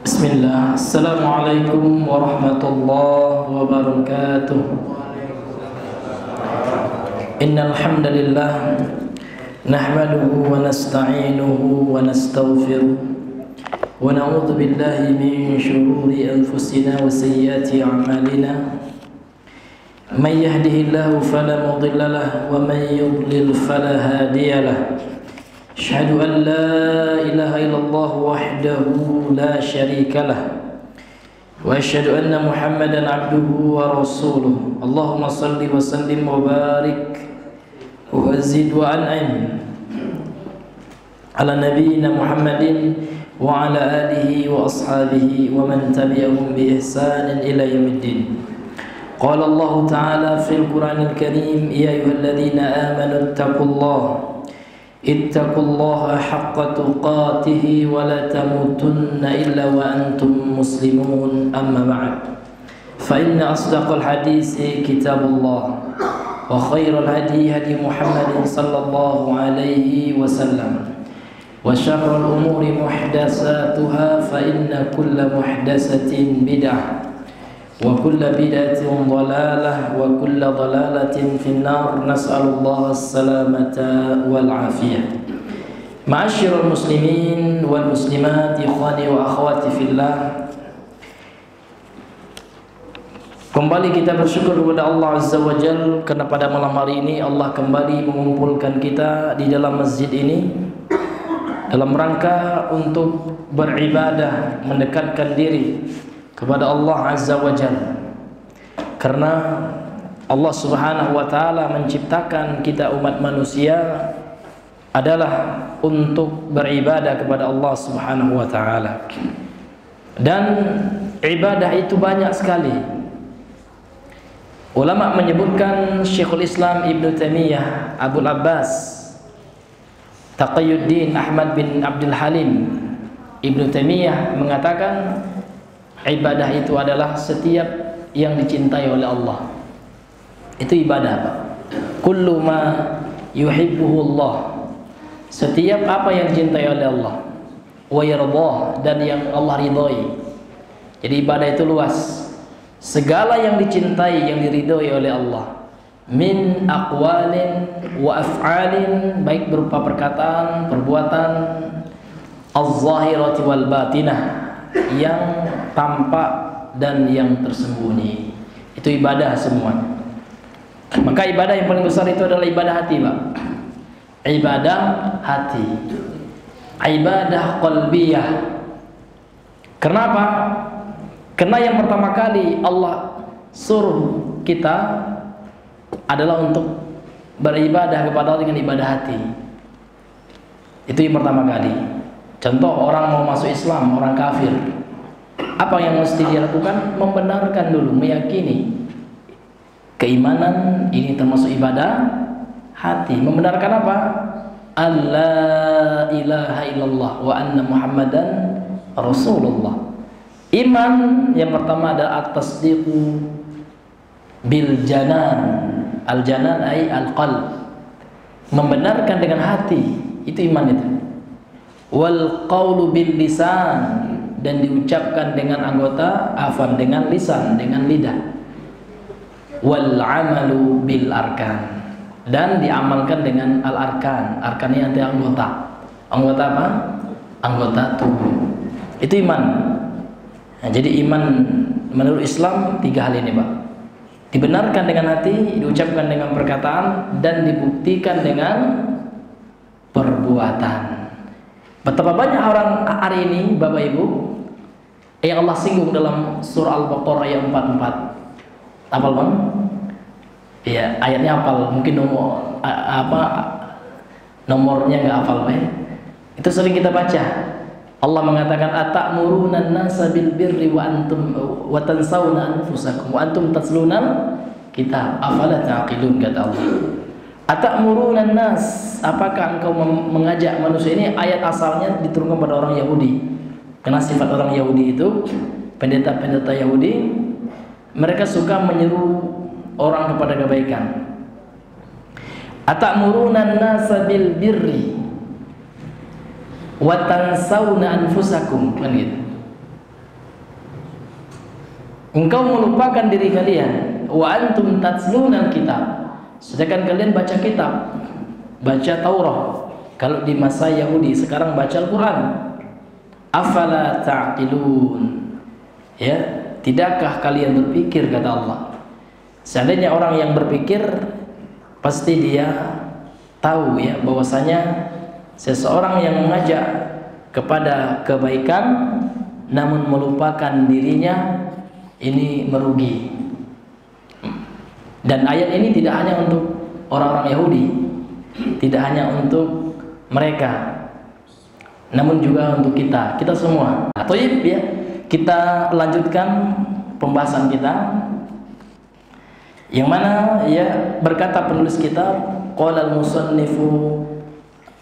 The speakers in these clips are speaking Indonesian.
Bismillah. Assalamualaikum warahmatullahi wabarakatuh. Innal hamdalillah nahmaduhu wa nasta'inuhu wa nastaghfiruh wa na'udzu billahi min shururi anfusina wa sayyiati a'malina. Man yahdihillahu fala mudilla lahu wa man yudlil fala hadiya lahu. Asyhadu an la ilaha illallah wahdahu la syarika lah wa asyhadu anna Muhammadan abduhu wa rasuluh. Allahumma salli wa sallim wa barik wa zid wa an'im ala nabiyyina Muhammadin wa ala alihi wa ashabihi wa man tabi'ahum bi ihsanin ila yaumiddin. Qala Allah ta'ala fil Qur'anil Karim, ya ayyuhalladzina amanu ittaqullaha ittaqullaha haqqa tuqatih wa la tamutunna illa wa antum muslimun. Amma ba'd, fa inna asdaqal hadisi kitabullah wa khairal hadi hadi Muhammadin sallallahu alaihi wasallam wa syarrul umuri muhdatsatuha fa inna kulla muhdatsatin bid'ah wa kulla bid'atin dhalalah wa kulla dhalalatin finnar. Nas'alullah as-salamata wal afiyah. Ma'asyiral muslimin wal muslimat, ikhwani wa akhwati fillah, kembali kita bersyukur kepada Allah Azza wa Jalla karena pada malam hari ini Allah kembali mengumpulkan kita di dalam masjid ini dalam rangka untuk beribadah, mendekatkan diri kepada Allah Azza wa Jalla. Karena Allah Subhanahu wa taala menciptakan kita umat manusia adalah untuk beribadah kepada Allah Subhanahu wa taala. Dan ibadah itu banyak sekali. Ulama menyebutkan, Syekhul Islam Ibnu Taimiyah Abul Abbas Taqiyuddin Ahmad bin Abdul Halim Ibnu Taimiyah mengatakan, ibadah itu adalah setiap yang dicintai oleh Allah. Itu ibadah apa? Kullu ma yuhibbuhu Allah. Setiap apa yang dicintai oleh Allah, wa yardah, dan yang Allah ridhoi. Jadi ibadah itu luas. Segala yang dicintai, yang diridhoi oleh Allah, min aqwalin wa af'alin, baik berupa perkataan, perbuatan, az-zahirati wal batinah, yang tampak dan yang tersembunyi. Itu ibadah semua. Maka ibadah yang paling besar itu adalah ibadah hati, Pak. Ibadah hati, ibadah qalbiyah. Kenapa? Karena yang pertama kali Allah suruh kita adalah untuk beribadah kepada Allah dengan ibadah hati. Itu yang pertama kali. Contoh, orang mau masuk Islam, orang kafir, apa yang mesti dia lakukan? Membenarkan dulu, meyakini keimanan ini termasuk ibadah hati. Membenarkan apa? Allah ilaha illallah wa anna Muhammadan Rasulullah. Iman yang pertama adalah at-tasdiqu bil janan. Al-janan ay al-qalb. Membenarkan dengan hati, itu iman itu. Wal qawlu bil lisan, dan diucapkan dengan anggota, afan, dengan lisan, dengan lidah. Wal amalu bil arkan, dan diamalkan dengan al arkan. Arkannya nanti anggota. Anggota apa? Anggota tubuh. Itu iman. Nah, jadi iman menurut Islam tiga hal ini, Pak. Dibenarkan dengan hati, diucapkan dengan perkataan, dan dibuktikan dengan perbuatan. Betapa banyak orang hari ini, Bapak Ibu, yang Allah singgung dalam surah Al-Baqarah ayat 44. Hafal, Bang? Iya, ayatnya hafal. Mungkin nomornya nggak hafal, Pak. Itu sering kita baca. Allah mengatakan, atamuruna an-nasa bil birri wa antum wa tansawna anfusakum wa antum tatlunal kitab afala taqilun, kata Allah. Atamuruna an-nas, apakah engkau mengajak manusia? Ini ayat asalnya diturunkan pada orang Yahudi. Karena sifat orang Yahudi itu, pendeta-pendeta Yahudi, mereka suka menyeru orang kepada kebaikan. Atamuruna an-nasa bil birri wa tansawna anfusakum, kan gitu. Engkau melupakan diri kalian. Wa antum tatlunal kitab. Sedangkan kalian baca kitab, baca Taurat. Kalau di masa Yahudi, sekarang baca Al-Quran. Afala ta'qilun. Ya, tidakkah kalian berpikir, kata Allah. Seandainya orang yang berpikir, pasti dia tahu ya bahwasanya seseorang yang mengajak kepada kebaikan namun melupakan dirinya, ini merugi. Dan ayat ini tidak hanya untuk orang-orang Yahudi, tidak hanya untuk mereka, namun juga untuk kita semua. Thayyib ya, kita lanjutkan pembahasan kita, yang mana ya berkata penulis kitab, qala al-musannifu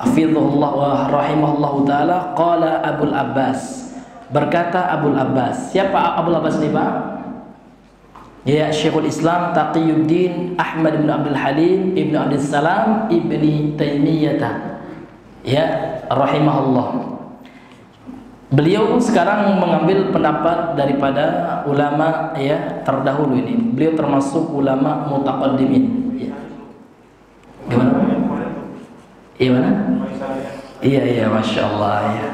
hafizahullah wa rahimahullahu taala, qala Abul Abbas, berkata Abul Abbas. Siapa Abul Abbas ini, Pak? Ya, Syekhul Islam Taqiyuddin Ahmad bin Abdul Halim Ibn Abdul Salam Ibni Taimiyah, ya, rahimahullah. Beliau sekarang mengambil pendapat daripada ulama ya terdahulu ini. Beliau termasuk ulama mutaqaddimin. Ya. Gimana? Iya mana? Iya, masya Allah ya.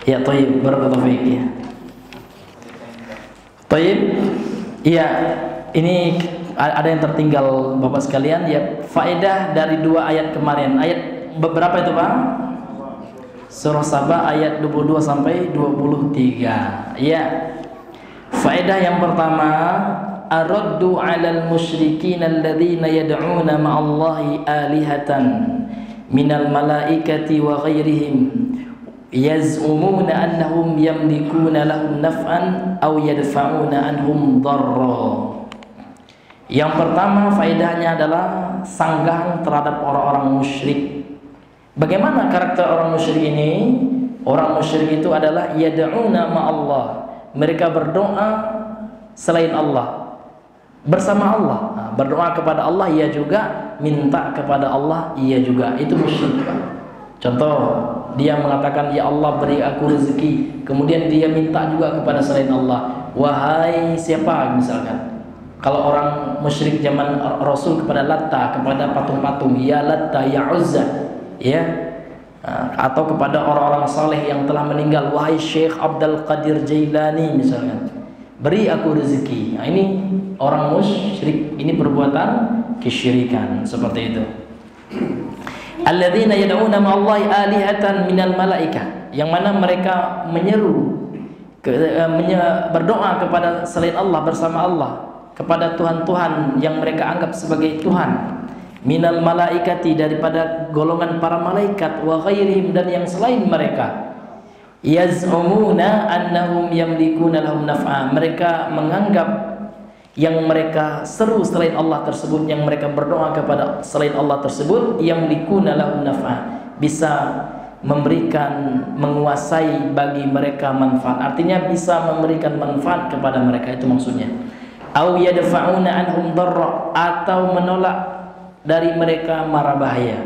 Ya, thayyib, barakallahu fiik ya. Thayyib. Iya, ini ada yang tertinggal Bapak sekalian ya, faedah dari dua ayat kemarin. Ayat beberapa itu, Pak? Surah Saba ayat 22 sampai 23. Ya. Faedah yang pertama, araddu 'alal musyrikin alladziina yad'una ma'allahi alihatan minal malaikati wa ghairihim yaz'umuna annahum yamlikuna lahum naf'an aw yadfa'una anhum dharra. Yang pertama faedahnya adalah sanggahan terhadap orang-orang musyrik. Bagaimana karakter orang musyrik ini? Orang musyrik itu adalah yad'una ma'allah, mereka berdoa selain Allah, bersama Allah. Nah, berdoa kepada Allah ia juga, minta kepada Allah ia juga. Itu musyrik. Contoh, dia mengatakan, ya Allah beri aku rezeki, kemudian dia minta juga kepada selain Allah. Wahai siapa misalkan, kalau orang musyrik zaman Rasul kepada Latta, kepada patung-patung, ya Latta, ya Uzza, ya, atau kepada orang-orang saleh yang telah meninggal, wahai Syekh Abdul Qadir Jailani misalkan, beri aku rezeki. Nah, ini orang musyrik, ini perbuatan kesyirikan seperti itu. Alladzina yad'una ma'allahi alihatan minal malaikah, yang mana mereka menyeru berdoa kepada selain Allah, bersama Allah, kepada Tuhan-Tuhan yang mereka anggap sebagai Tuhan, minal malaikati, daripada golongan para malaikat, wa ghairihim, dan yang selain mereka, yaz'umuna annahum yamlikuna lahum naf'a, mereka menganggap yang mereka seru selain Allah tersebut, yang mereka berdoa kepada selain Allah tersebut, yamlikuna lahum naf'a, bisa memberikan, menguasai bagi mereka manfaat, artinya bisa memberikan manfaat kepada mereka, itu maksudnya. Au yadfa'una anhum dharra, atau menolak dari mereka mara bahaya.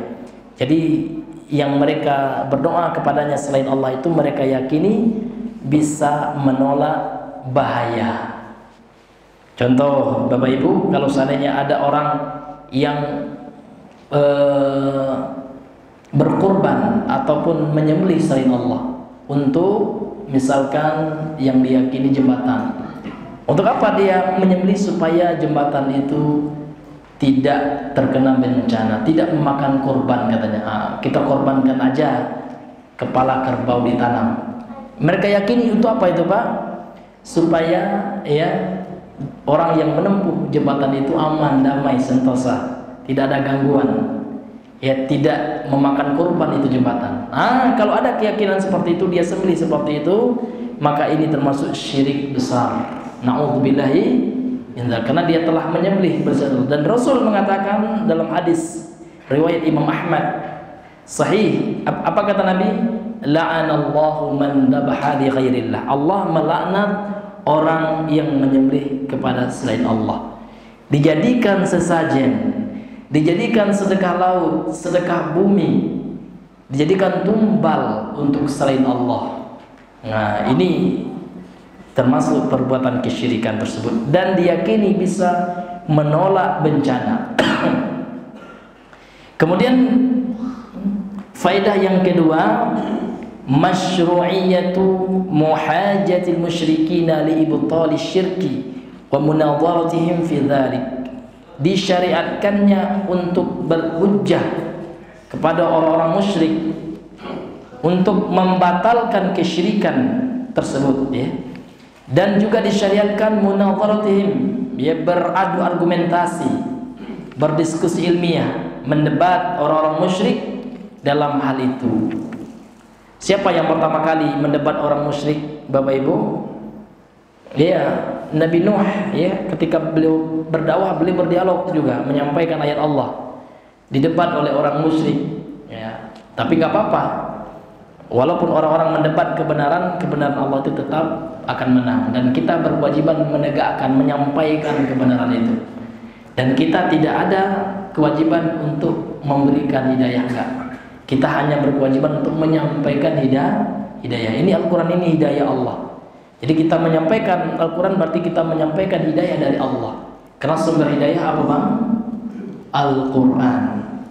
Jadi yang mereka berdoa kepadanya selain Allah itu mereka yakini bisa menolak bahaya. Contoh Bapak Ibu, kalau seandainya ada orang yang berkorban ataupun menyembelih selain Allah untuk misalkan yang diyakini jembatan. Untuk apa dia menyembelih? Supaya jembatan itu tidak terkena bencana, tidak memakan korban katanya. Kita korbankan aja kepala kerbau ditanam. Mereka yakini untuk apa itu, Pak? Supaya ya orang yang menempuh jembatan itu aman, damai, sentosa, tidak ada gangguan, ya, tidak memakan korban itu jembatan. Kalau ada keyakinan seperti itu, dia sembelih seperti itu, maka ini termasuk syirik besar. Na'udzubillahi, karena dia telah menyembelih bersatu. Dan Rasul mengatakan dalam hadis riwayat Imam Ahmad sahih, apa kata Nabi? La'anallahu man dhabaha li ghairillah. Allah melaknat orang yang menyembelih kepada selain Allah. Dijadikan sesajen, dijadikan sedekah laut, sedekah bumi, dijadikan tumbal untuk selain Allah. Nah, ini termasuk perbuatan kesyirikan tersebut, dan diyakini bisa menolak bencana. Kemudian faedah yang kedua, masyru'iyatu muhajatil musyrikina li ibtali syirki wa munadharatihim fi dzalik. Disyariatkannya untuk berhujjah kepada orang-orang musyrik untuk membatalkan kesyirikan tersebut, ya. Dan juga disyariatkan munadharatihim, ya, beradu argumentasi, berdiskusi ilmiah, mendebat orang-orang musyrik dalam hal itu. Siapa yang pertama kali mendebat orang musyrik, Bapak Ibu? Ya, Nabi Nuh, ya, ketika beliau berdakwah, beliau berdialog juga, menyampaikan ayat Allah, didebat oleh orang musyrik, ya. Tapi nggak apa-apa, walaupun orang-orang mendebat kebenaran Allah itu tetap akan menang, dan kita berkewajiban menegakkan, menyampaikan kebenaran itu. Dan kita tidak ada kewajiban untuk memberikan hidayah, enggak. Kita hanya berkewajiban untuk menyampaikan hidayah. Ini Al-Quran, ini hidayah Allah. Jadi kita menyampaikan Al-Quran berarti kita menyampaikan hidayah dari Allah. Karena sumber hidayah apa, Bang? Al-Quran.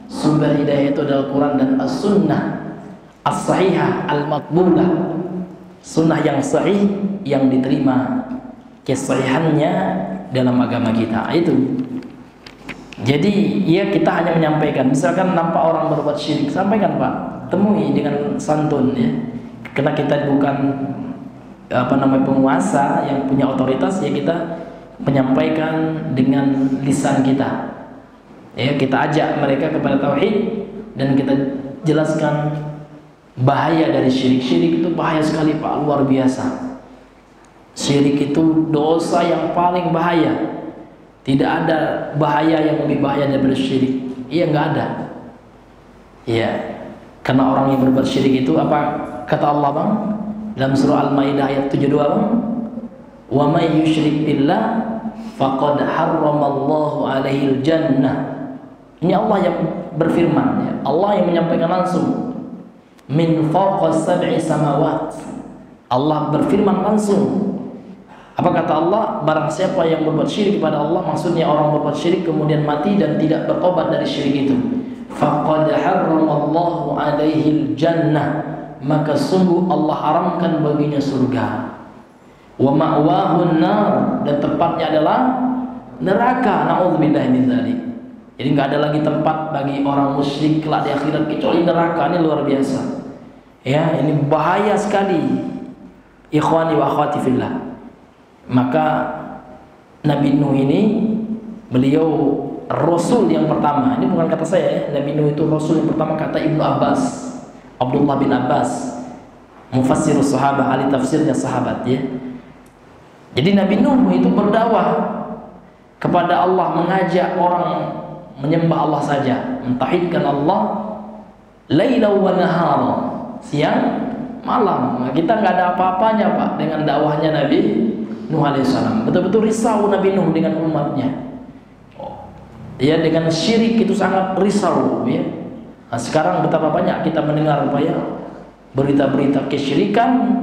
Sumber hidayah itu adalah Al-Quran dan As-Sunnah As-Sahihah Al-Maqbulah. Sunnah yang sahih, yang diterima kesahihannya dalam agama kita. Itu. Jadi ya, kita hanya menyampaikan. Misalkan nampak orang berbuat syirik, sampaikan, Pak, temui dengan santun, ya. Karena kita bukan penguasa yang punya otoritas, ya, kita menyampaikan dengan lisan kita, ya. Kita ajak mereka kepada tauhid dan kita jelaskan bahaya dari syirik. Syirik itu bahaya sekali, Pak, luar biasa. Syirik itu dosa yang paling bahaya. Tidak ada bahaya yang lebih bahaya daripada syirik. Iya, nggak ada. Iya, karena orang yang berbuat syirik itu apa kata Allah, Bang? Dalam surah Al-Maidah ayat 72, Bang, wa may yusyrik billah faqad harramallahu alaihil jannah. Ini Allah yang berfirman, ya. Allah yang menyampaikan langsung, min fawqas sab'i samawat. Allah berfirman langsung. Apa kata Allah? Barang siapa yang berbuat syirik kepada Allah, maksudnya orang berbuat syirik kemudian mati dan tidak bertobat dari syirik itu, faqad harramallahu alaihil jannah, maka sungguh Allah haramkan baginya surga. Wa ma'wahun nar, dan tempatnya adalah neraka. Na'udzubillahi min dzalik. Jadi nggak ada lagi tempat bagi orang musyrik kelak di akhirat kecuali neraka. Ini luar biasa. Ya, ini bahaya sekali. Ikhwani wa akhwati fillah. Maka Nabi Nuh ini, beliau Rasul yang pertama. Ini bukan kata saya, ya. Nabi Nuh itu Rasul yang pertama, kata Ibnu Abbas, Abdullah bin Abbas, mufassirus sahabat, ahli tafsirnya sahabat, ya. Jadi Nabi Nuh itu berdakwah kepada Allah, mengajak orang menyembah Allah saja, mentauhidkan Allah laila wa nahar, siang malam. Nah, kita nggak ada apa-apanya, Pak, dengan dakwahnya Nabi Nuh alaihissalam. Betul-betul risau Nabi Nuh dengan umatnya. Ya, dengan syirik itu sangat risau, ya. Nah, sekarang betapa banyak kita mendengar, Pak, ya, berita-berita kesyirikan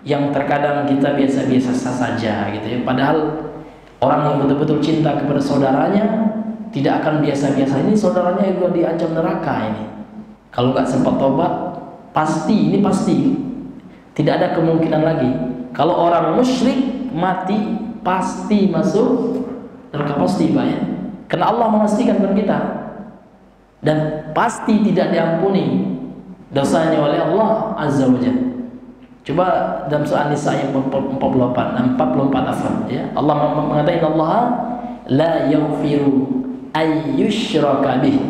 yang terkadang kita biasa-biasa saja, gitu, ya. Padahal orang yang betul-betul cinta kepada saudaranya tidak akan biasa-biasa. Ini saudaranya juga diancam neraka ini. Kalau nggak sempat tobat, pasti tidak ada kemungkinan lagi. Kalau orang musyrik mati pasti masuk neraka, pasti, Pak, ya. Karena Allah memastikan kepada kita, dan pasti tidak diampuni dosanya oleh Allah Azza wa Jalla. Coba dalam surah An-Nisa ayat 44, ya. Allah mengatakan, Allah la yaghfiru ayyushraka bih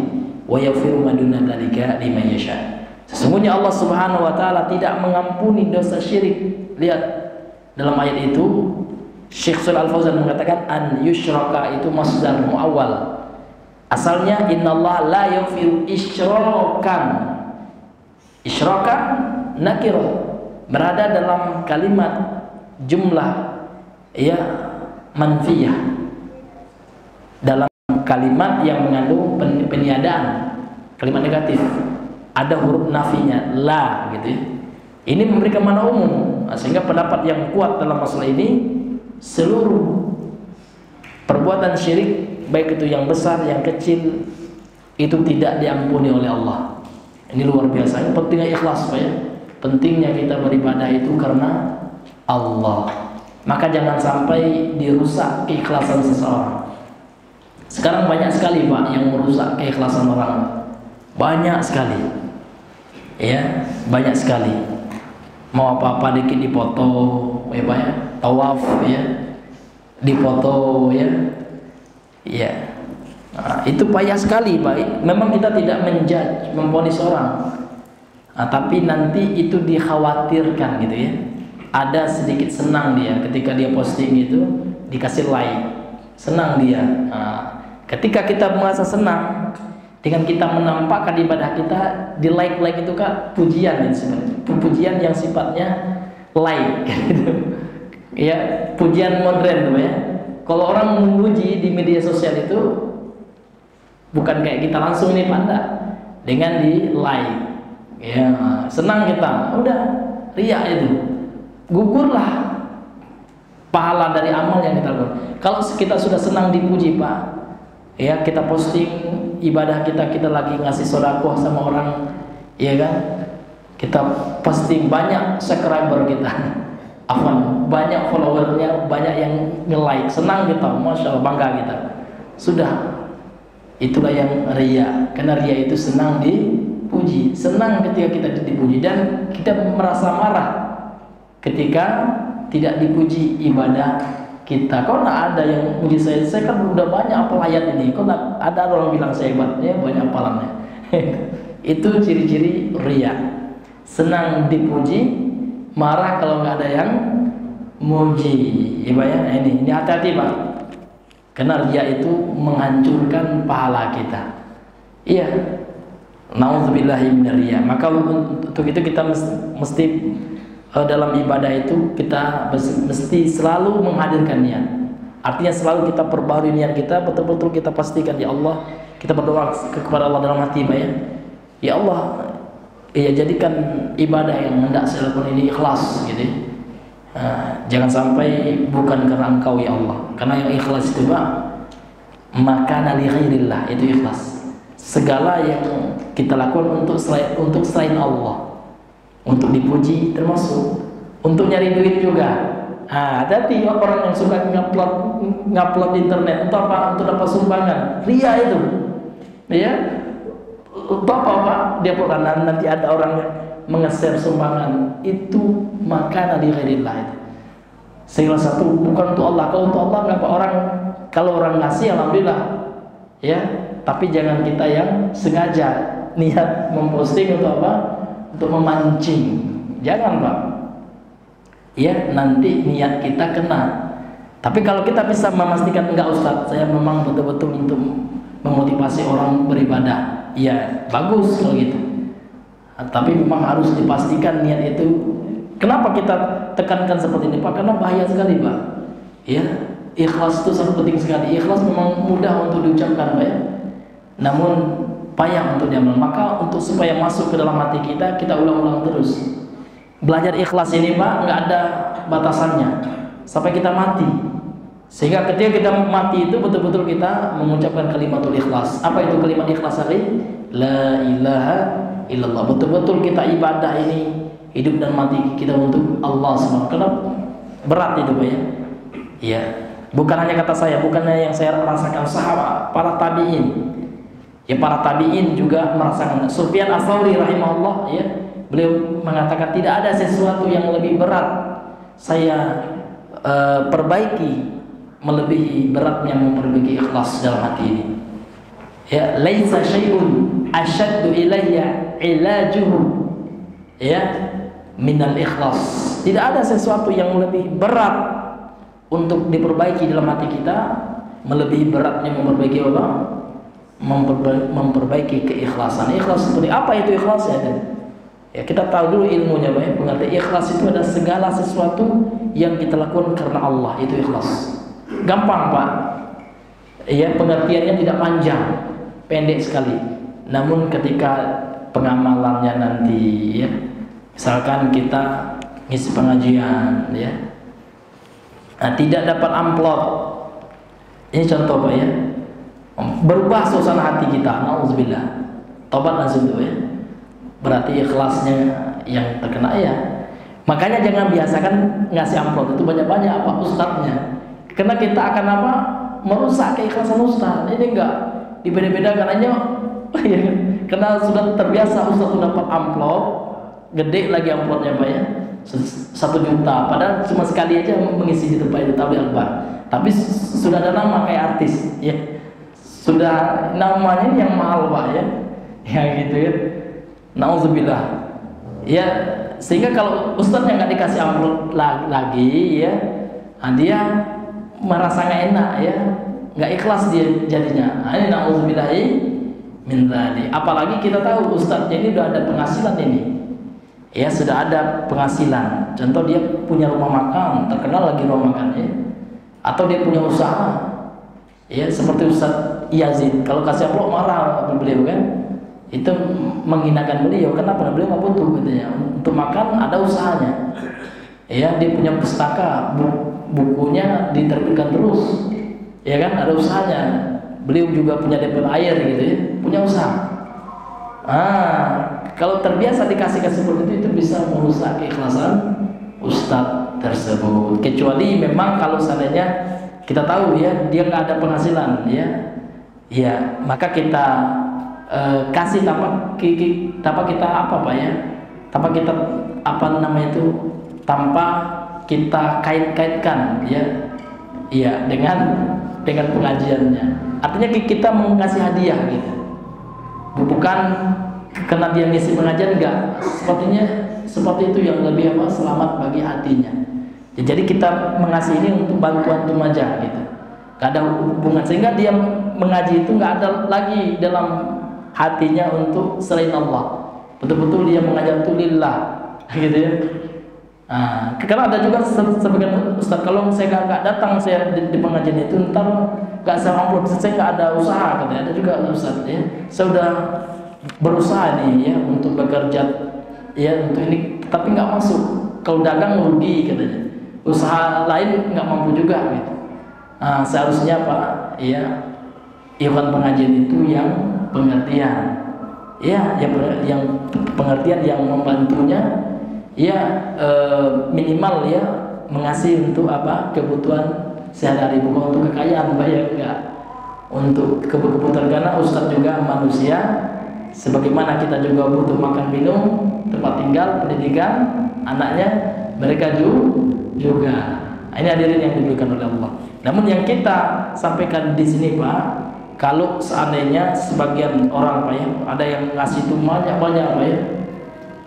wa yaghfiru ma duna dzalika liman yasha. Sesungguhnya Allah Subhanahu wa taala tidak mengampuni dosa syirik. Lihat dalam ayat itu, Syekh Shalih Al-Fauzan mengatakan an yushraka itu masdar muawwal. Asalnya innallaha la yaghfiru isyrakan. Isyrakan nakirah, berada dalam kalimat jumlah, ya, manfiyah, dalam kalimat yang mengandung peniadaan, kalimat negatif, ada huruf nafinya la, gitu, ya. Ini memberikan makna umum. Nah, sehingga pendapat yang kuat dalam masalah ini, seluruh perbuatan syirik, baik itu yang besar, yang kecil, itu tidak diampuni oleh Allah. Ini luar biasa. Ini pentingnya ikhlas, Pak ya. Pentingnya kita beribadah itu karena Allah. Maka jangan sampai dirusak keikhlasan seseorang. Sekarang banyak sekali, Pak, yang merusak keikhlasan orang. Banyak sekali. Ya, banyak sekali. Mau apa-apa dikit dipoto, ya Pak ya. Tawaf ya. Dipoto ya. Ya. Nah, itu payah sekali, Pak. Memang kita tidak menjudge, memvonis orang. Nah, tapi nanti itu dikhawatirkan gitu ya. Ada sedikit senang dia ketika dia posting itu dikasih like, senang dia. Nah, ketika kita merasa senang dengan kita menampakkan ibadah kita, di like itu Kak, pujian itu sebenarnya. Pujian yang sifatnya like gitu. Ya, pujian modern tuh ya. Kalau orang memuji di media sosial itu bukan kayak kita langsung nih Pak, dengan di like. Ya, senang kita, udah riya itu, gugurlah pahala dari amal yang kita lakukan. Kalau kita sudah senang dipuji Pak, ya kita posting ibadah kita lagi ngasih sedekah sama orang, ya kan? Kita posting banyak subscriber kita, banyak followernya, banyak yang nge-like, senang kita, masya Allah, bangga kita. Sudah, itulah yang riya, karena riya itu senang dipuji, senang ketika kita dipuji, dan kita merasa marah ketika tidak dipuji ibadah kita. Kok nggak ada yang puji saya kan udah banyak hafal ayat ini, kok nggak ada orang bilang saya hebat, ya banyak hafalannya. Itu ciri-ciri riya, senang dipuji, marah kalau nggak ada yang muji. Ya Pak ya, ini hati-hati Pak, karena riya itu menghancurkan pahala kita. Iya. Nauzubillahi minar riya. Maka untuk itu kita mesti dalam ibadah itu kita mesti selalu menghadirkan niat. Artinya selalu kita perbarui niat kita, betul-betul kita pastikan ya Allah, kita berdoa kepada Allah dalam hati Pak ya. Ya Allah, ya jadikan ibadah yang hendak saya lakukan ini ikhlas gitu. Jangan sampai bukan karena Engkau ya Allah. Karena yang ikhlas itu Pak, maka li khairillah, itu ikhlas. Segala yang kita lakukan untuk selain Allah, untuk dipuji termasuk, untuk nyari duit juga. Hati-hati orang yang suka ngupload internet untuk apa? Untuk dapat sumbangan, ria itu, ya. Untuk apa? Dia pernah nanti ada orang yang menge-share sumbangan itu, maka di ghairillah itu. Segala satu bukan untuk Allah. Kalau untuk Allah nggak orang, kalau orang ngasih alhamdulillah, ya. Tapi jangan kita yang sengaja niat memposting untuk apa? Untuk memancing. Jangan Pak. Ya, nanti niat kita kena. Tapi kalau kita bisa memastikan, enggak Ustaz, saya memang betul-betul untuk memotivasi orang beribadah, ya bagus kalau gitu. Tapi memang harus dipastikan niat itu. Kenapa kita tekankan seperti ini Pak? Karena bahaya sekali Pak. Ya, ikhlas itu sangat penting sekali. Ikhlas memang mudah untuk diucapkan Pak ya, namun payah untuk diamal. Maka untuk supaya masuk ke dalam hati kita, kita ulang-ulang terus. Belajar ikhlas ini Pak, nggak ada batasannya sampai kita mati. Sehingga ketika kita mati itu betul-betul kita mengucapkan kalimatul ikhlas. Apa itu kalimat ikhlas tadi? La ilaha illallah. Betul-betul kita ibadah ini, hidup dan mati kita untuk Allah SWT. Karena berat itu Pak ya. Iya. Bukan hanya kata saya, bukan hanya yang saya rasakan, sahabat, para tabi'in. Ya, para tabi'in juga merasakan. Sufyan Ats-Tsauri rahimahullah ya, beliau mengatakan tidak ada sesuatu yang lebih berat saya perbaiki melebihi beratnya memperbaiki ikhlas dalam hati ini. Ya, laisa syai'un asyaddu ilayya ilajuhu ya minal ikhlas. Tidak ada sesuatu yang lebih berat untuk diperbaiki dalam hati kita melebihi beratnya memperbaiki apa? Memperbaiki keikhlasan. Ikhlas seperti apa itu ikhlas ya? Ya kita tahu dulu ilmunya Pak ya. Pengertian ikhlas itu ada segala sesuatu yang kita lakukan karena Allah, itu ikhlas. Gampang Pak. Ya, pengertiannya tidak panjang, pendek sekali. Namun ketika pengamalannya nanti ya, misalkan kita ngisi pengajian, ya. Nah, tidak dapat amplop. Ini contoh Pak ya. Berubah suasana hati kita. Nauzubillah. Tobat langsung itu ya. Berarti ikhlasnya yang terkena ya. Makanya jangan biasakan ngasih amplop itu banyak-banyak apa ustadznya. Karena kita akan apa? Merusak keikhlasan ustaz. Ini enggak dibeda-bedakan aja. Karena sudah terbiasa ustaz dapat amplop, gede lagi amplopnya Pak ya. 1 juta, padahal cuma sekali aja mengisi di tempat itu tabligh akbar. Tapi sudah ada nama kayak artis, ya. Sudah namanya yang mahal Pak ya. Ya gitu ya. Nauzubillah. Ya, sehingga kalau ustaznya nggak dikasih amplop lagi ya, nah dia merasa nggak enak ya, nggak ikhlas dia jadinya. Nah, ini nauzubillahi min dzalik. Apalagi kita tahu ustaznya ini udah ada penghasilan ini. Ya, sudah ada penghasilan. Contoh dia punya rumah makan, terkenal lagi rumah makan ya. Atau dia punya usaha. Ya, seperti Ustaz Yazid. Kalau kasih amplop marah beliau kan. Itu menghinakan beliau. Kenapa? Beliau nggak butuh katanya. Untuk makan ada usahanya. Ya, dia punya pustaka, bukunya diterbitkan terus. Ya kan, ada usahanya. Beliau juga punya depot air gitu ya, punya usaha. Kalau terbiasa dikasih seperti itu bisa merusak keikhlasan ustadz tersebut. Kecuali memang kalau seandainya kita tahu ya dia nggak ada penghasilan ya, maka kita kasih tanpa kita apa Pak ya, tanpa kita apa namanya itu, tanpa kita kait-kaitkan ya dengan pengajiannya. Artinya kita mengasih hadiah gitu. Bukan karena dia ngisi pengajian, enggak. Seperti itu yang lebih selamat bagi hatinya. Ya, jadi kita mengasih ini untuk bantuan tumaja gitu. Gak ada hubungan, sehingga dia mengaji itu nggak ada lagi dalam hatinya untuk selain Allah. Betul-betul dia mengajar itu lillah gitu ya. Karena ada juga sebagian ustaz, kalau saya nggak datang saya di pengajian itu, ntar nggak saya amplop, saya nggak ada usaha katanya. Ada juga ustaz ya, saya udah berusaha nih ya untuk bekerja ya untuk ini, tapi nggak masuk. Kalau dagang rugi katanya, usaha lain nggak mampu juga gitu. Seharusnya Pak ya, ikhwan pengajian itu yang pengertian ya, yang pengertian, yang membantunya ya, minimal ya mengasih untuk apa, kebutuhan sehari-hari, bukan untuk kekayaan Pak ya, enggak, untuk kebutuhan. Karena ustaz juga manusia, sebagaimana kita juga butuh makan minum, tempat tinggal, pendidikan anaknya, mereka juga. Ini hadirin yang diberikan oleh Allah. Namun yang kita sampaikan di sini Pak, kalau seandainya sebagian orang Pak ya, ada yang ngasih itu banyak-banyak Pak ya.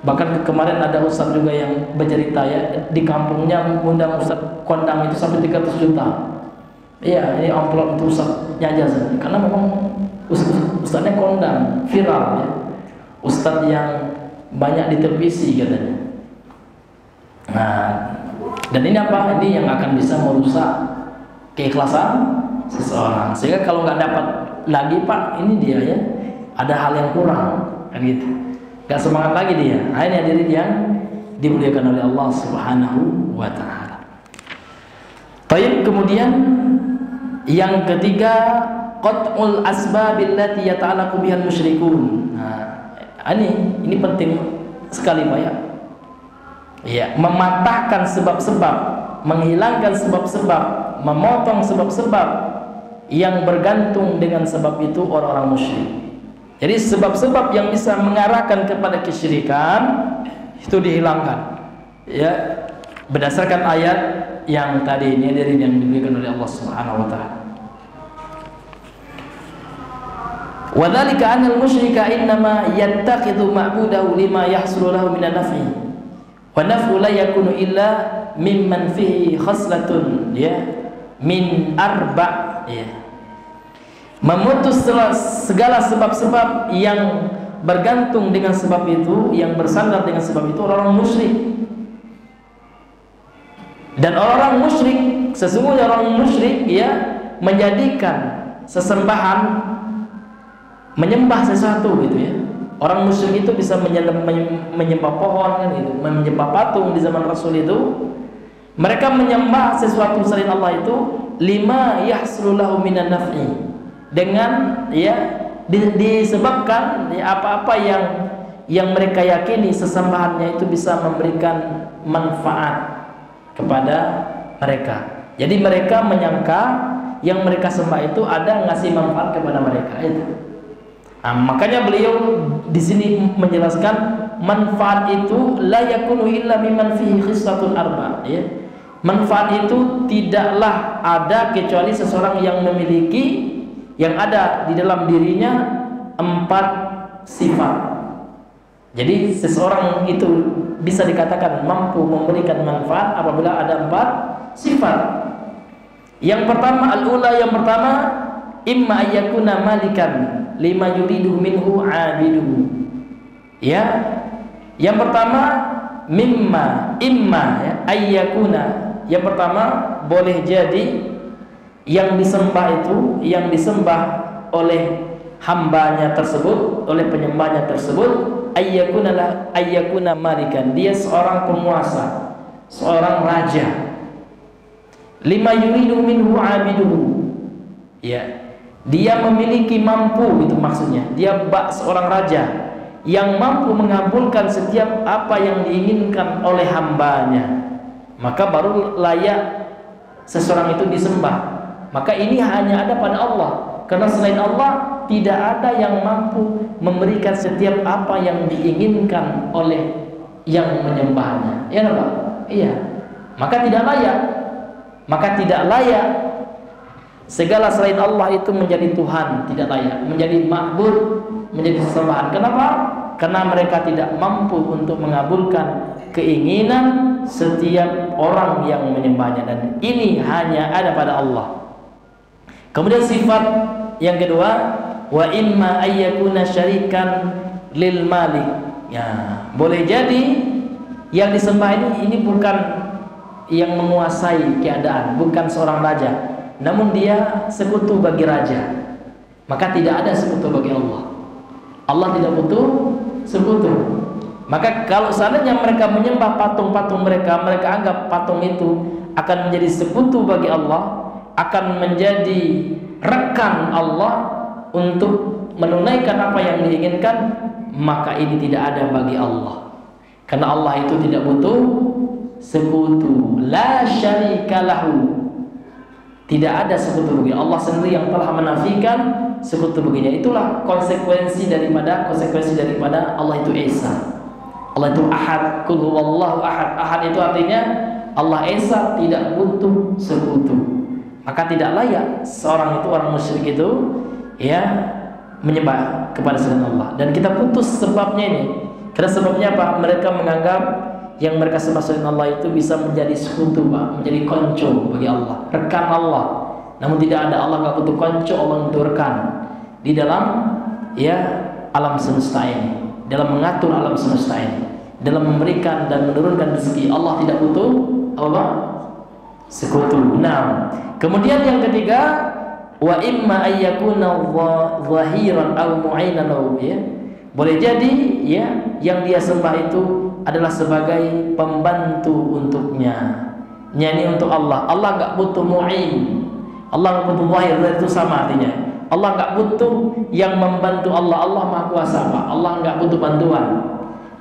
Bahkan kemarin ada ustaz juga yang bercerita ya, di kampungnya undang ustaz kondang itu sampai 300 juta. Iya, ini amplop itu ustaz nyajaz. Karena memang ustaznya kondang, viral ya. Ustaz yang banyak di televisi katanya. Nah, dan ini apa? Ini yang akan bisa merusak keikhlasan seseorang. Sehingga kalau nggak dapat lagi Pak, ini dia ya, ada hal yang kurang kan gitu. Gak semangat lagi dia. Ini hadirin yang dimuliakan oleh Allah Subhanahu wa taala. Baik, kemudian yang ketiga, qat'ul asbabil lati yata'allaqu bihal musyrikun. Ini penting sekali Pak ya. Ya, mematahkan sebab-sebab, menghilangkan sebab-sebab, memotong sebab-sebab yang bergantung dengan sebab itu orang-orang musyrik. Jadi sebab-sebab yang bisa mengarahkan kepada kesyirikan itu dihilangkan. Ya, berdasarkan ayat yang tadi ini dari yang diberikan oleh Allah Subhanahu wa taala. Wa dzalika anal musyrika innama yattakhidhu ma'budahu lima yahsulu lahu minan naf'i. Wa naf'u la yakunu illa mimman fihi khaslatun ya min arba' ya. Memutus segala sebab-sebab yang bergantung dengan sebab itu, yang bersandar dengan sebab itu orang musyrik. Dan orang musyrik, sesungguhnya orang musyrik ya, menjadikan sesembahan, menyembah sesuatu gitu ya, Orang musyrik itu bisa menyembah pohon kan gitu, menyembah patung di zaman Rasul itu. Mereka menyembah sesuatu selain Allah itu lima yahsululahu minan naf'i, dengan ya disebabkan ya, apa-apa yang mereka yakini sesembahannya itu bisa memberikan manfaat kepada mereka. Jadi mereka menyangka yang mereka sembah itu ada ngasih manfaat kepada mereka itu. Nah, makanya beliau di sini menjelaskan manfaat itu la yakunu illa mimman fihi khislatun arba, ya. Manfaat itu tidaklah ada kecuali seseorang yang memiliki, yang ada di dalam dirinya 4 sifat. Jadi seseorang itu bisa dikatakan mampu memberikan manfaat apabila ada 4 sifat. Yang pertama, al-ula, yang pertama, imma ayyakuna malikan lima yuridu minhu abiduhu. Ya. Yang pertama imma ya, ayyakuna. Yang pertama boleh jadi yang disembah itu, yang disembah oleh hambanya tersebut, oleh penyembahnya tersebut, ayyakuna malikan, dia seorang penguasa, seorang raja. Lima yuridu minhu abiduhu. Ya. Dia memiliki mampu, itu maksudnya. Dia seorang raja yang mampu mengabulkan setiap apa yang diinginkan oleh hambanya. Maka baru layak seseorang itu disembah. Maka ini hanya ada pada Allah. Karena selain Allah tidak ada yang mampu memberikan setiap apa yang diinginkan oleh yang menyembahnya. Ya Pak? Iya. Maka tidak layak. Maka tidak layak segala selain Allah itu menjadi Tuhan, tidak layak, menjadi ma'bud, menjadi sesembahan. Kenapa? Karena mereka tidak mampu untuk mengabulkan keinginan setiap orang yang menyembahnya, dan ini hanya ada pada Allah. Kemudian sifat yang kedua, wa imma ayyakuna syarikan lil malik. Ya, boleh jadi yang disembah ini bukan yang menguasai keadaan, bukan seorang raja, namun dia sekutu bagi raja. Maka tidak ada sekutu bagi Allah. Allah tidak butuh sekutu. Maka kalau seandainya mereka menyembah patung-patung mereka, mereka anggap patung itu akan menjadi sekutu bagi Allah, akan menjadi rekan Allah untuk menunaikan apa yang diinginkan, maka ini tidak ada bagi Allah. Karena Allah itu tidak butuh sekutu. La syarika lahu. Tidak ada sekutu bagi Allah sendiri yang telah menafikan sekutu baginya. Itulah konsekuensi daripada Allah itu Esa. Allah itu Ahad. Qul huwallahu ahad. Ahad itu artinya Allah Esa, tidak butuh sekutu. Maka tidak layak seorang itu, orang musyrik itu ya menyembah kepada selain Allah. Dan kita putus sebabnya ini. Karena sebabnya apa? Mereka menganggap yang mereka sembah selain Allah itu bisa menjadi sekutu, Pak, menjadi konco bagi Allah, rekan Allah. Namun tidak ada, Allah nggak butuh konco, Allah butuh rekan di dalam ya alam semesta ini, dalam mengatur alam semesta ini, dalam memberikan dan menurunkan rezeki. Allah tidak butuh apa? Sekutu. Nah, kemudian yang ketiga, wa imma ayyakuna zahiran aw mu'inan, ya. Boleh jadi ya yang dia sembah itu adalah sebagai pembantu untuknya. Ini untuk Allah. Allah enggak butuh mu'in. Allah enggak butuh zahir, itu sama artinya. Allah enggak butuh yang membantu Allah. Allah Maha Kuasa, Pak. Allah enggak butuh bantuan.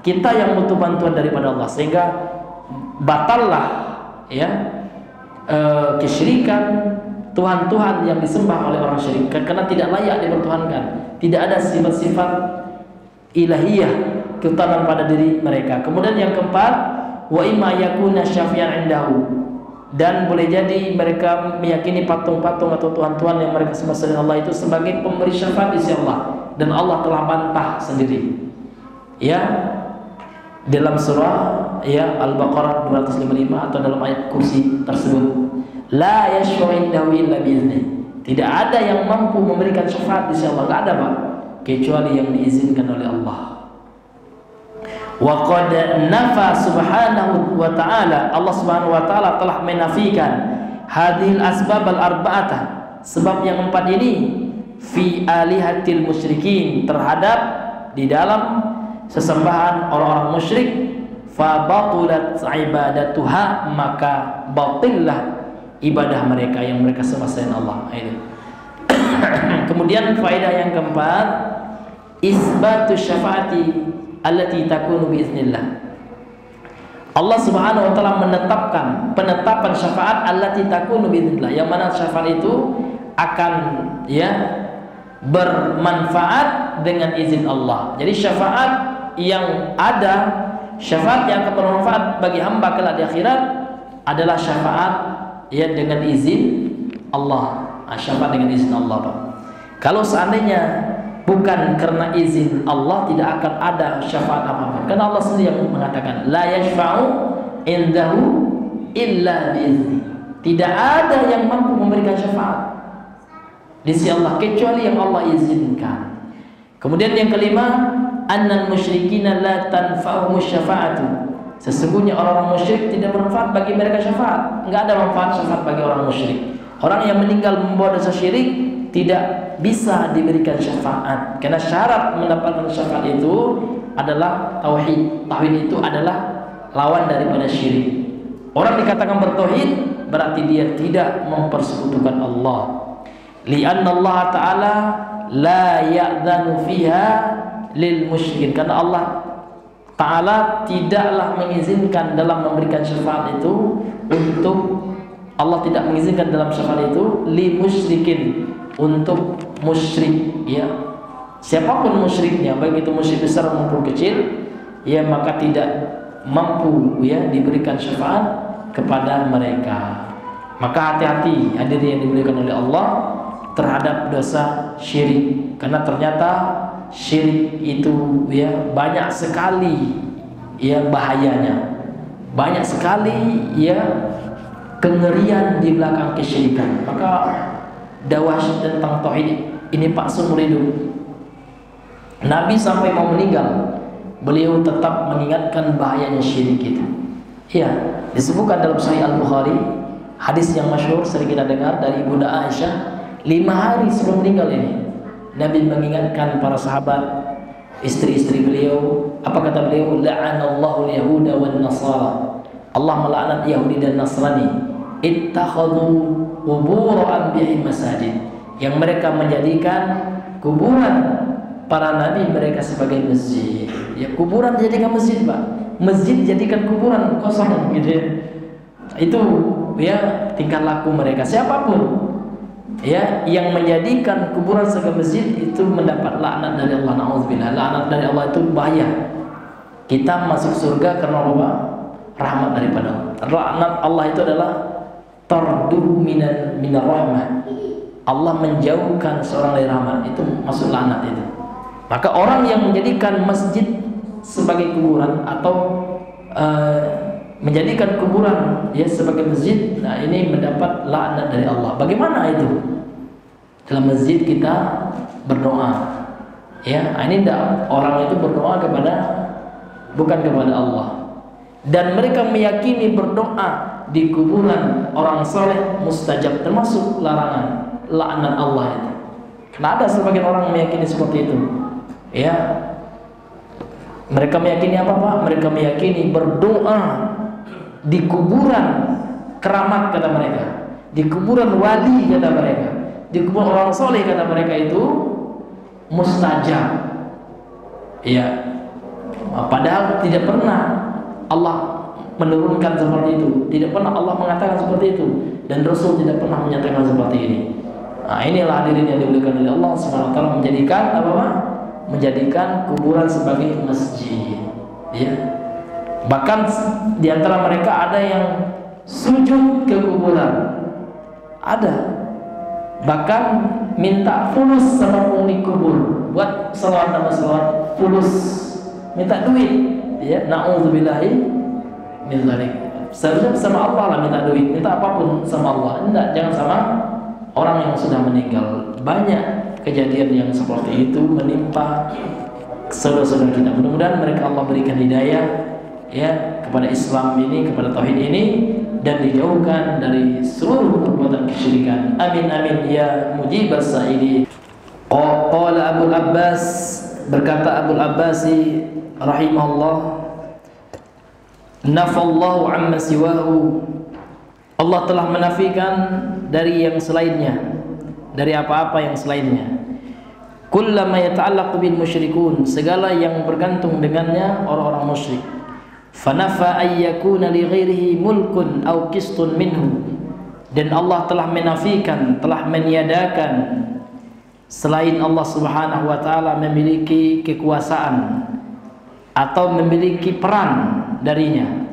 Kita yang butuh bantuan daripada Allah, sehingga batallah ya kesyirikan, Tuhan-Tuhan yang disembah oleh orang syirik, karena tidak layak dipertuhankan. Tidak ada sifat-sifat ilahiyah, keutamaan pada diri mereka. Kemudian yang keempat, wa imma yakuna syafi'an indahu, dan boleh jadi mereka meyakini patung-patung atau tuhan-tuhan yang mereka sembah selain Allah itu sebagai pemberi syafaat di sisi Allah, dan Allah telah bantah sendiri. Ya, dalam surah ya Al-Baqarah 255 atau dalam ayat kursi tersebut, la yashfa'u indahu illa bi'idznih. Tidak ada yang mampu memberikan syafaat di sisi Allah, enggak ada, Pak, kecuali yang diizinkan oleh Allah. Wa qad nafa subhanahu wa ta'ala, Allah subhanahu wa ta'ala telah menafikan hadhil asbab al-arba'atah, sebab yang 4 ini, fi alihatil musyrikin, terhadap di dalam sesembahan orang-orang musyrik, fa batulat ibadatuha, maka batillah ibadah mereka yang mereka sembah selain Allah. Itu. Kemudian faedah yang keempat, isbatu syafaati allati takunu biiznillah. Allah Subhanahu wa taala menetapkan penetapan syafaat allati takunu biiznillah, yang mana syafaat itu akan bermanfaat dengan izin Allah. Jadi syafaat yang ada, syafaat yang akan bermanfaat bagi hamba kelak di akhirat adalah syafaat dengan izin Allah. Syafaat dengan izin Allah, Pak. Kalau seandainya bukan karena izin Allah, tidak akan ada syafaat apapun. Karena Allah sendiri yang mengatakan, la yashfa'u indahu illa biizni. Tidak ada yang mampu memberikan syafaat di sisi Allah kecuali yang Allah izinkan. Kemudian yang kelima, annal musyrikina la tanfa'uhum syafa'atu. Sesungguhnya orang-orang musyrik tidak bermanfaat bagi mereka syafaat. Enggak ada manfaat syafaat bagi orang musyrik. Orang yang meninggal membawa dosa syirik tidak bisa diberikan syafaat. Karena syarat mendapatkan syafaat itu adalah tauhid. Tauhid itu adalah lawan daripada syirik. Orang dikatakan bertauhid berarti dia tidak mempersekutukan Allah. Li'anna Allah Ta'ala la ya'dzanu fiha lil musyrikin. Karena Allah Ta'ala tidaklah mengizinkan dalam memberikan syafaat itu untuk, Allah tidak mengizinkan dalam syafaat itu li musyrikin, untuk musyrik, siapapun musyriknya, baik itu musyrik besar maupun kecil, maka tidak mampu diberikan syafaat kepada mereka. Maka hati-hati hadirin yang diberikan oleh Allah terhadap dosa syirik, karena ternyata syirik itu banyak sekali bahayanya, banyak sekali kengerian di belakang kesyirikan. Maka dakwah tentang tauhid ini Pak seumur hidup. Nabi sampai mau meninggal, beliau tetap mengingatkan bahayanya syirik itu. Disebutkan dalam Sahih Al-Bukhari, hadis yang masyhur sering kita dengar dari Ibunda Aisyah, 5 hari sebelum meninggal ini Nabi mengingatkan para sahabat, istri-istri beliau. Apa kata beliau? La'anallahu al-yahuda wan nasara. Allah melaknat Yahudi dan Nasrani. Ittakhadhu qubur anbiya'i masajid, yang mereka menjadikan kuburan para nabi mereka sebagai masjid. Kuburan dijadikan masjid, Pak. Masjid jadikan kuburan kosong gitu. Itu tingkah laku mereka. Siapapun yang menjadikan kuburan sebagai masjid itu mendapat laknat dari Allah. Na'udzubillah. Laknat dari Allah itu bahaya. Kita masuk surga karena apa? Rahmat daripada Allah. Laknat Allah itu adalah tarduh minar rahmah. Allah menjauhkan seorang dari rahmat, itu masuk laknat itu. Maka orang yang menjadikan masjid sebagai kuburan atau menjadikan kuburan sebagai masjid, nah ini mendapat laknat dari Allah. Bagaimana itu? Dalam masjid kita berdoa, ini tidak, orang itu berdoa bukan kepada Allah. Dan mereka meyakini berdoa di kuburan orang soleh mustajab, termasuk larangan laknat Allah itu. Karena ada sebagian orang meyakini seperti itu. Mereka meyakini apa, Pak? Mereka meyakini berdoa di kuburan keramat, kata mereka, di kuburan wali, kata mereka, di kuburan orang soleh, kata mereka, itu mustajab. Padahal tidak pernah Allah menurunkan seperti itu, tidak pernah Allah mengatakan seperti itu, dan Rasul tidak pernah menyatakan seperti ini. Nah, inilah hadirin yang dimuliakan oleh Allah Subhanahu wa taala, menjadikan apa, Pak? Menjadikan kuburan sebagai masjid. Bahkan di antara mereka ada yang sujud ke kuburan, ada bahkan minta fulus sama penghuni kubur, buat salawat nama salawat fulus, minta duit. Na'udzubillahi min dzalik. Seharusnya sama Allah lah minta duit, minta apapun sama Allah. Enggak, jangan sama orang yang sudah meninggal. Banyak kejadian yang seperti itu menimpa saudara-saudara kita. Mudah-mudahan mereka Allah berikan hidayah kepada Islam ini, kepada tauhid ini, dan dijauhkan dari seluruh perbuatan kesyirikan. Amin amin ya mujibas sa'ili. Qala Abu Abbas Berkata Abul Abbasi rahimahullah, nafallahu amma siwahu, Allah telah menafikan dari yang selainnya, dari apa-apa yang selainnya. Kullama yata'allaqu bil musyrikun, segala yang bergantung dengannya orang-orang musyrik. Fanafa ayyakuna li ghairihi mulkun aw qistun minhu, dan Allah telah menafikan, telah meniadakan selain Allah Subhanahu wa taala memiliki kekuasaan atau memiliki peran darinya.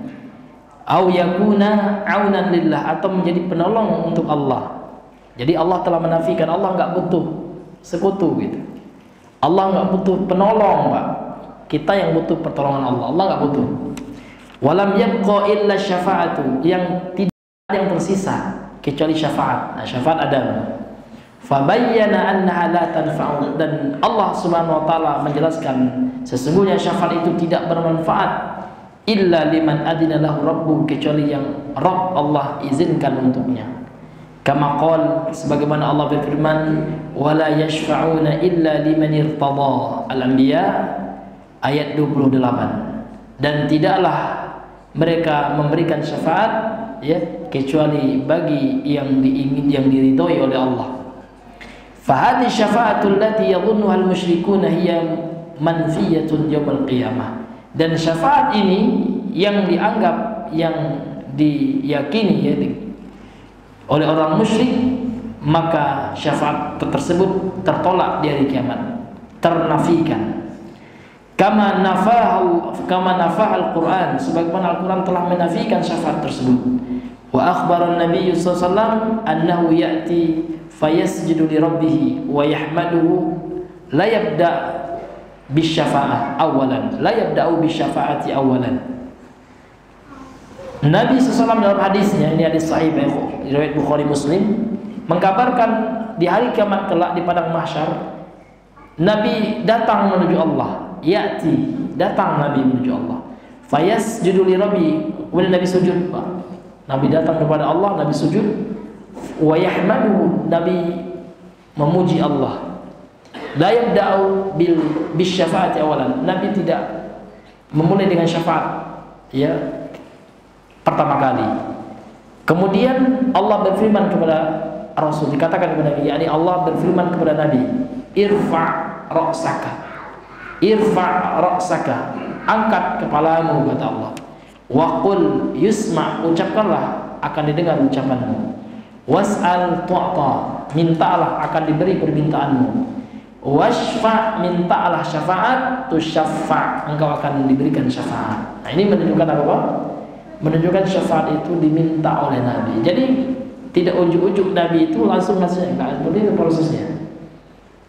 Au yakuna aunan lillah, atau menjadi penolong untuk Allah. Jadi Allah telah menafikan, Allah enggak butuh sekutu gitu. Allah enggak butuh penolong, Pak. Kita yang butuh pertolongan Allah. Allah enggak butuh. Walam yabqa illa syafa'atu, yang tidak ada yang tersisa kecuali syafaat. Nah, syafaat ada. Fabayyana annaha la tanfa'u, dan Allah Subhanahu wa taala menjelaskan sesungguhnya syafaat itu tidak bermanfaat illa liman adina lahu rabbuh, kecuali yang Rabb Allah izinkan untuknya. Kama qala, sebagaimana Allah berfirman, wala yashfa'una illa liman irtada, Al-Anbiya ayat 28. Dan tidaklah mereka memberikan syafaat ya kecuali bagi yang diridhoi oleh Allah. Fahadhi syafa'atul lati yadhunnuha al-musyrikuna hiya manfiyatun yaumil qiyamah. Dan syafaat ini yang dianggap, yang diyakini ya oleh orang musyrik, maka syafaat tersebut tertolak di hari kiamat, ternafikan. Kama nafah al-Quran, sebagaimana Al-Quran telah menafikan syafaat tersebut. Wa akhbara an-nabiy sallallahu alaihi wasallam annahu ya'ti fayasjudu li rabbih wa yahmaduhu la yabda bisyafa'ah awalan, la yabda'u bisyafa'ati awalan. Nabi SAW dalam hadisnya, ini hadis sahih riwayat Bukhari Muslim, mengkabarkan di hari kiamat kelak di padang mahsyar, Nabi datang menuju Allah, ya'ti, datang Nabi menuju Allah, fayasjudu li rabbi, kemudian Nabi sujud, Pak. Nabi datang kepada Allah, Nabi sujud, wa yahmaduhu, Nabi memuji Allah. La yabda'u bisyafa'ati awalan, Nabi tidak memulai dengan syafaat ya pertama kali. Kemudian Allah berfirman kepada Rasul, dikatakan kepada Nabi, yakni Allah berfirman kepada Nabi, irfa' ra'saka, irfa' ra'saka, angkat kepalamu, kata Allah. Wa qul yusma', ucapkanlah akan didengar ucapanmu. Was'al tu'ta, mintalah akan diberi permintaanmu. Washfa', mintalah syafaat, tusyaffa', engkau akan diberikan syafaat. Nah, ini menunjukkan apa? Menunjukkan syafaat itu diminta oleh Nabi. Jadi tidak ujuk-ujuk Nabi itu langsung ngasih, enggak seperti itu prosesnya.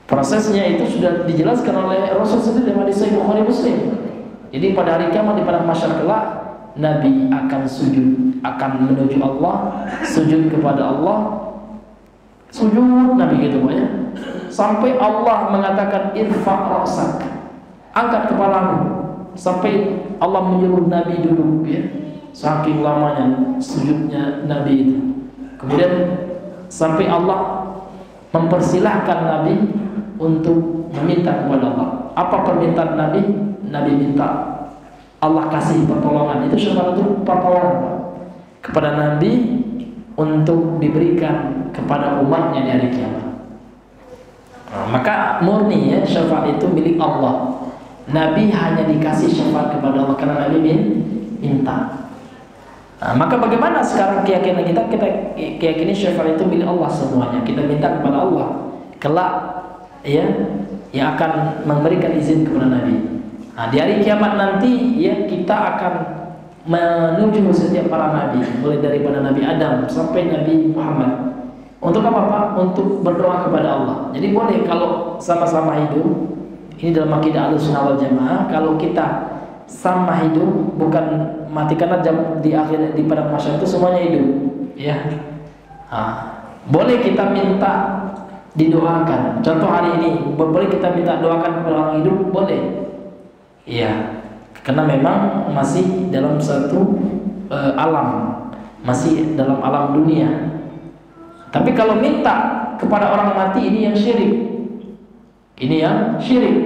Prosesnya itu sudah dijelaskan oleh Rasul sendiri dalam hadis Sahih Bukhari Muslim. Jadi pada hari kiamat di padang mahsyar kelak, Nabi akan sujud, akan menuju Allah, sujud kepada Allah, sujud Nabi gitu Pak ya. Sampai Allah mengatakan irfa' ra'sak, angkat kepalamu, sampai Allah menyuruh Nabi duduk ya. Saking lamanya sujudnya Nabi itu. Kemudian sampai Allah mempersilahkan Nabi untuk meminta kepada Allah. Apa permintaan Nabi? Nabi minta Allah kasih pertolongan. Itu syafaat itu pertolongan kepada Nabi untuk diberikan kepada umatnya di hari kiamat. Maka murni ya syafaat itu milik Allah. Nabi hanya dikasih syafaat kepada Allah karena Nabi minta. Nah, maka bagaimana sekarang keyakinan kita keyakinan syafaat itu milik Allah semuanya. Kita minta kepada Allah. Kelak ya yang akan memberikan izin kepada Nabi. Nah, di hari kiamat nanti ya kita akan menuju setiap para nabi, mulai daripada Nabi Adam sampai Nabi Muhammad. Untuk apa Pak? Untuk berdoa kepada Allah. Jadi boleh kalau sama-sama hidup. Ini dalam akidah Ahlussunnah wal Jamaah, kalau kita sama hidup, bukan mati karena di akhir di padang mahsyar itu semuanya hidup, ya. Boleh kita minta didoakan. Contoh hari ini, boleh kita minta doakan kepada orang hidup, boleh. Iya, karena memang masih dalam satu alam, masih dalam alam dunia. Tapi kalau minta kepada orang mati, ini yang syirik. Ini yang syirik.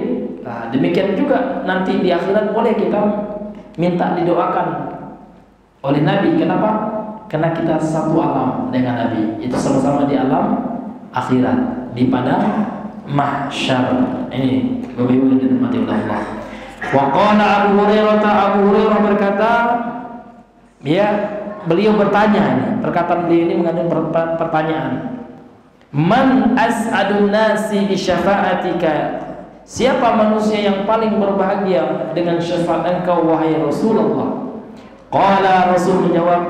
Nah, demikian juga nanti di akhirat boleh kita minta didoakan oleh Nabi. Kenapa? Karena kita satu alam dengan Nabi. Itu sama-sama di alam akhirat, di padang mahsyar. Ini Bapak Ibu yang dirahmati Allah. Wa qala Abu Hurairah berkata, ya, beliau bertanya ini, perkataan beliau ini mengandung pertanyaan. Man as'adun nasi bi syafa'atika? Siapa manusia yang paling berbahagia dengan syafaat engkau wahai Rasulullah? Qala, Rasul menjawab,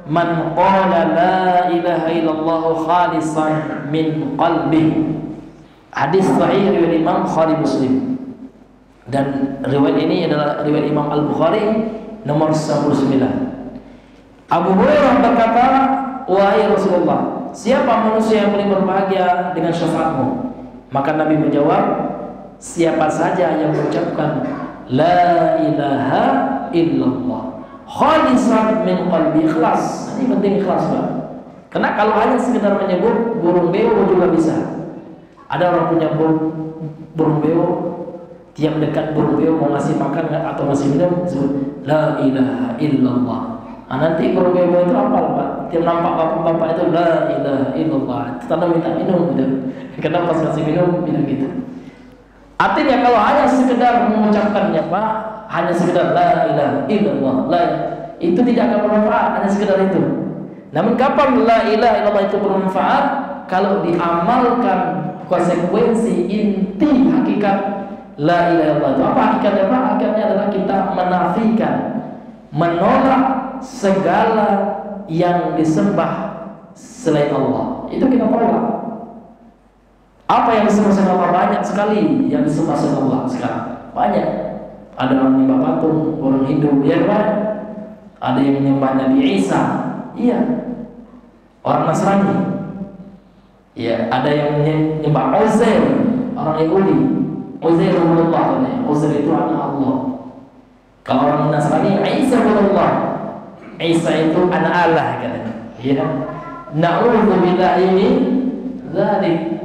man qala la ilaha illallah khalisan min qalbi. Hadis sahih riwayat Imam Bukhari Muslim. Dan riwayat ini adalah riwayat Imam Al-Bukhari nomor 99. Abu Hurairah berkata, wahai Rasulullah, siapa manusia yang paling berbahagia dengan syafaatmu? Maka Nabi menjawab, siapa saja yang mengucapkan la ilaha illallah khalisan min qalbi, ikhlas. Ini penting, ikhlas, Pak. Karena kalau hanya sekedar menyebut burung beo juga bisa. Ada orang punya burung beo, tiap dekat burung beo mau ngasih makan atau ngasih minum sebut la ilaha illallah. Nah, nanti burung beo itu hafal, Pak. Tiap nampak bapak-bapak itu la ilaha illallah, tanda minta minum gitu. Kenapa pas ngasih minum bilang gitu. Artinya kalau hanya sekedar mengucapkannya, Pak, hanya sekedar la ilaha illallah, itu tidak akan bermanfaat, hanya sekedar itu. Namun kapan la ilaha illallah itu bermanfaat? Kalau diamalkan konsekuensi inti hakikat la ilaha illallah itu. Apa hakikatnya, Pak? Hakikatnya adalah kita menafikan, menolak segala yang disembah selain Allah. Itu kita tolak. Apa yang disembah selain Allah? Banyak sekali yang disembah selain Allah sekarang. Banyak. Ada orang menyembah patung, orang Hindu, ya kan? Ada yang menyembah Nabi Isa, iya. Orang Nasrani, ya. Ada yang menyembah Uzair, orang Yahudi. Uzair Allah, Uzair itu anak Allah. Kalau orang Nasrani, Isa Allah, Isa itu anak Allah, katanya. Ya. Na'udzubillahi min dzalik.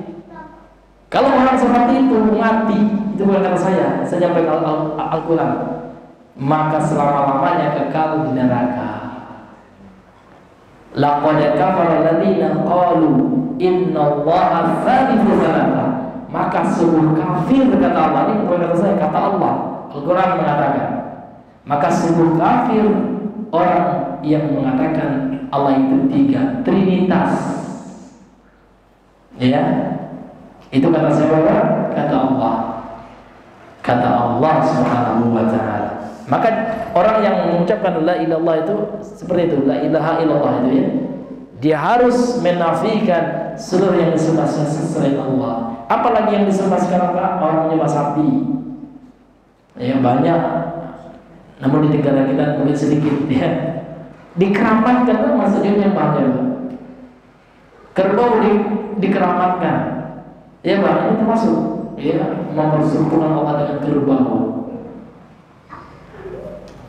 Kalau orang seperti itu mati, itu bukan kata saya nyampaikan Al-Quran, maka selama-lamanya kekal di neraka. Laqad kafara alladziina qalu innallaha tsalitsu tsalatsa. Maka sungguh kafir, kata Allah, ini bukan kata saya, kata Allah. Al-Quran mengatakan, maka sungguh kafir orang yang mengatakan Allah itu tiga, Trinitas. Ya. Itu kata siapa? Kata Allah. Kata Allah Subhanahu wa ta'ala. Maka orang yang mengucapkan la ilallah itu seperti itu, la ilaha illallah itu, ya. Dia harus menafikan seluruh yang disembah selain Allah. Apalagi yang disembah sekarang, Pak? Orang menyembah sapi. Ya, banyak. Namun di negara kita mungkin sedikit, ya. Dikeramatkan, kan maksudnya nyembahnya, Pak. Kerbau dikeramatkan. Ya, Pak, ini termasuk, ya, mempersekutukan Allah dengan kerbau.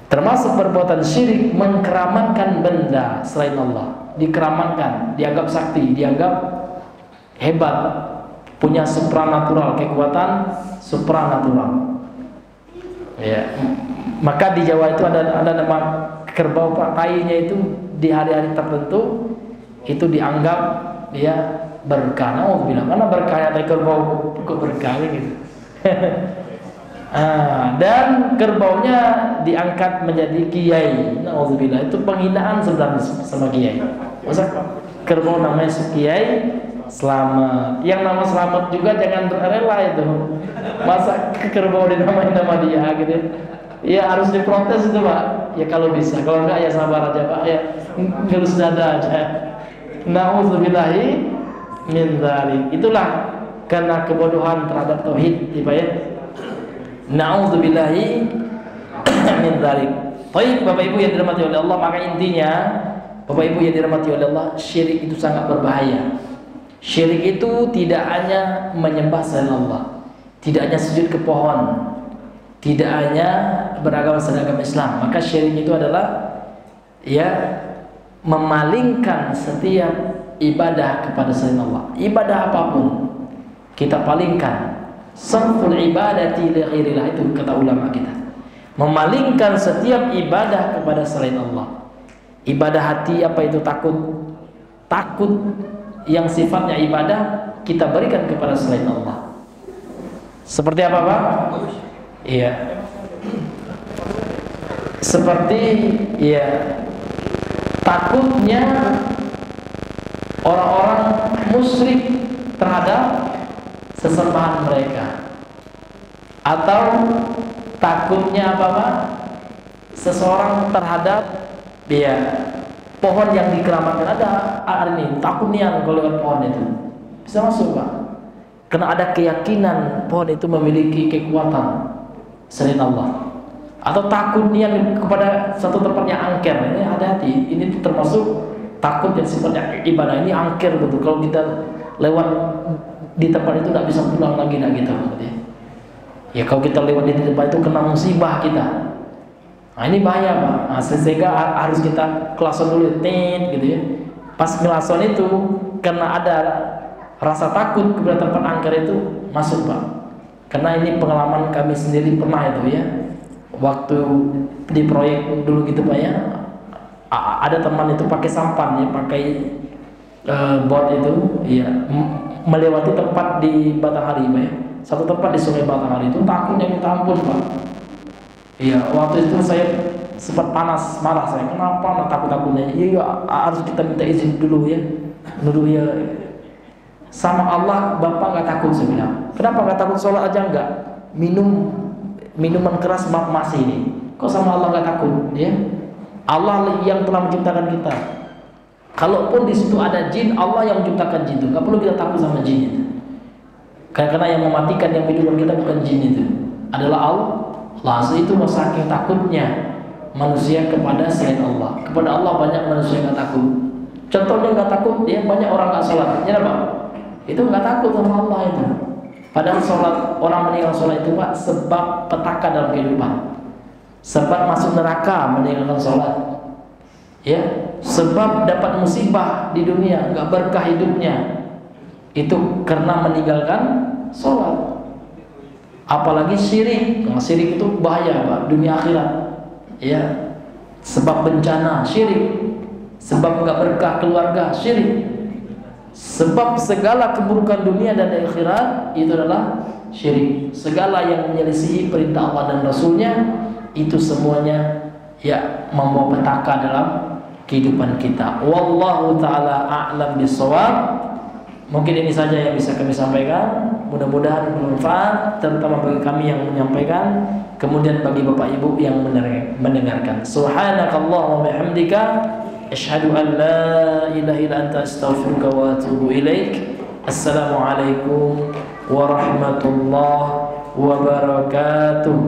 Termasuk perbuatan syirik, mengkeramatkan benda selain Allah. Dikeramatkan, dianggap sakti, dianggap hebat, punya supranatural, kekuatan supranatural. Ya, maka di Jawa itu ada nama kerbau, Pak. Tainya itu di hari-hari tertentu itu dianggap, ya, berkah. Bilang mana berkahnya dari kerbau, kok berkah gitu. Dan kerbaunya diangkat menjadi kiai. Nauzubillah, itu penghinaan sebenarnya sama kiai. Masa kerbau namanya kiai selamat, yang nama selamat juga jangan rela itu. Masa kerbau dinamain nama dia gitu. Ya harus diprotes itu, Pak. Ya kalau bisa, kalau enggak ya sabar aja, Pak. Ya ngelus dada aja. Nauzubillahi min dzalik. Itulah karena kebodohan terhadap tauhid, ya. Na'udzubillahi min dzalik. Baik, Bapak Ibu yang dirahmati oleh Allah, maka intinya Bapak Ibu yang dirahmati oleh Allah, syirik itu sangat berbahaya. Syirik itu tidak hanya menyembah selain Allah, tidak hanya sujud ke pohon, tidak hanya beragama selain agama Islam. Maka syirik itu adalah, ya, memalingkan setiap ibadah kepada selain Allah. Ibadah apapun kita palingkan sarful ibadati li ghairillah, itu kata ulama kita. Memalingkan setiap ibadah kepada selain Allah. Ibadah hati apa itu? Takut. Takut yang sifatnya ibadah kita berikan kepada selain Allah. Seperti apa, Pak? Iya. Seperti ya, takutnya orang-orang musyrik terhadap sesembahan mereka, atau takutnya apa, Pak? Seseorang terhadap dia pohon yang dikeramatkan. Ada hari ini takut nian kalau lewat pohon itu bisa masuk, Pak, karena ada keyakinan pohon itu memiliki kekuatan selain Allah. Atau takut nian kepada satu tempat yang angker. Ini hati-hati, ini termasuk takut yang sifatnya ibadah. Ini angker betul, kalau kita lewat di tempat itu tidak bisa pulang lagi, tidak gitu. Ya kalau kita lewat di tempat itu kena musibah kita. Nah ini bahaya, Pak. Nah, sehingga harus kita kelason dulu, gitu ya. Pas kelason itu karena ada rasa takut kepada tempat angker itu, masuk, Pak. Karena ini pengalaman kami sendiri pernah itu ya. Waktu di proyek dulu gitu, Pak ya. Ada teman itu pakai sampan ya, pakai bot itu ya, melewati tempat di Batanghari, Pak ya. Satu tempat di Sungai Batanghari itu takutnya minta ampun, Pak. Iya, waktu itu saya sempat panas, marah saya. Kenapa takut-takutnya? Iya, harus kita minta izin dulu ya. Dulu ya. Sama Allah, Bapak nggak takut, saya bilang. Kenapa nggak takut? Sholat aja nggak? Minuman keras masih ini. Kok sama Allah nggak takut? Ya, Allah yang telah menciptakan kita. Kalaupun di situ ada jin, Allah yang menciptakan jin itu. Nggak perlu kita takut sama jin itu. Karena yang mematikan, yang menghidupkan kita bukan jin itu, adalah Allah. Itu saking takutnya manusia kepada selain Allah. Kepada Allah banyak manusia nggak takut. Contohnya nggak takut, ya banyak orang nggak sholat. Ya, Pak? Itu nggak takut sama Allah itu. Padahal sholat, orang meninggal sholat itu, Pak, sebab petaka dalam kehidupan. Sebab masuk neraka meninggalkan sholat. Ya, sebab dapat musibah di dunia, nggak berkah hidupnya. Itu karena meninggalkan sholat. Apalagi syirik. Nah, syirik itu bahaya, Pak, dunia akhirat. Ya, sebab bencana syirik, sebab nggak berkah keluarga syirik, sebab segala keburukan dunia dan akhirat itu adalah syirik. Segala yang menyelisihi perintah Allah dan Rasulnya itu semuanya ya membawa petaka dalam kehidupan kita. Wallahu ta'ala a'lam bishawab. Mungkin ini saja yang bisa kami sampaikan. Mudah-mudahan bermanfaat, terutama bagi kami yang menyampaikan, kemudian bagi Bapak Ibu yang mendengarkan. Subhanakallahumma wa bihamdika, asyhadu an la ilaha illa anta, astaghfiruka wa atubu ilaik. Assalamualaikum warahmatullahi wabarakatuh.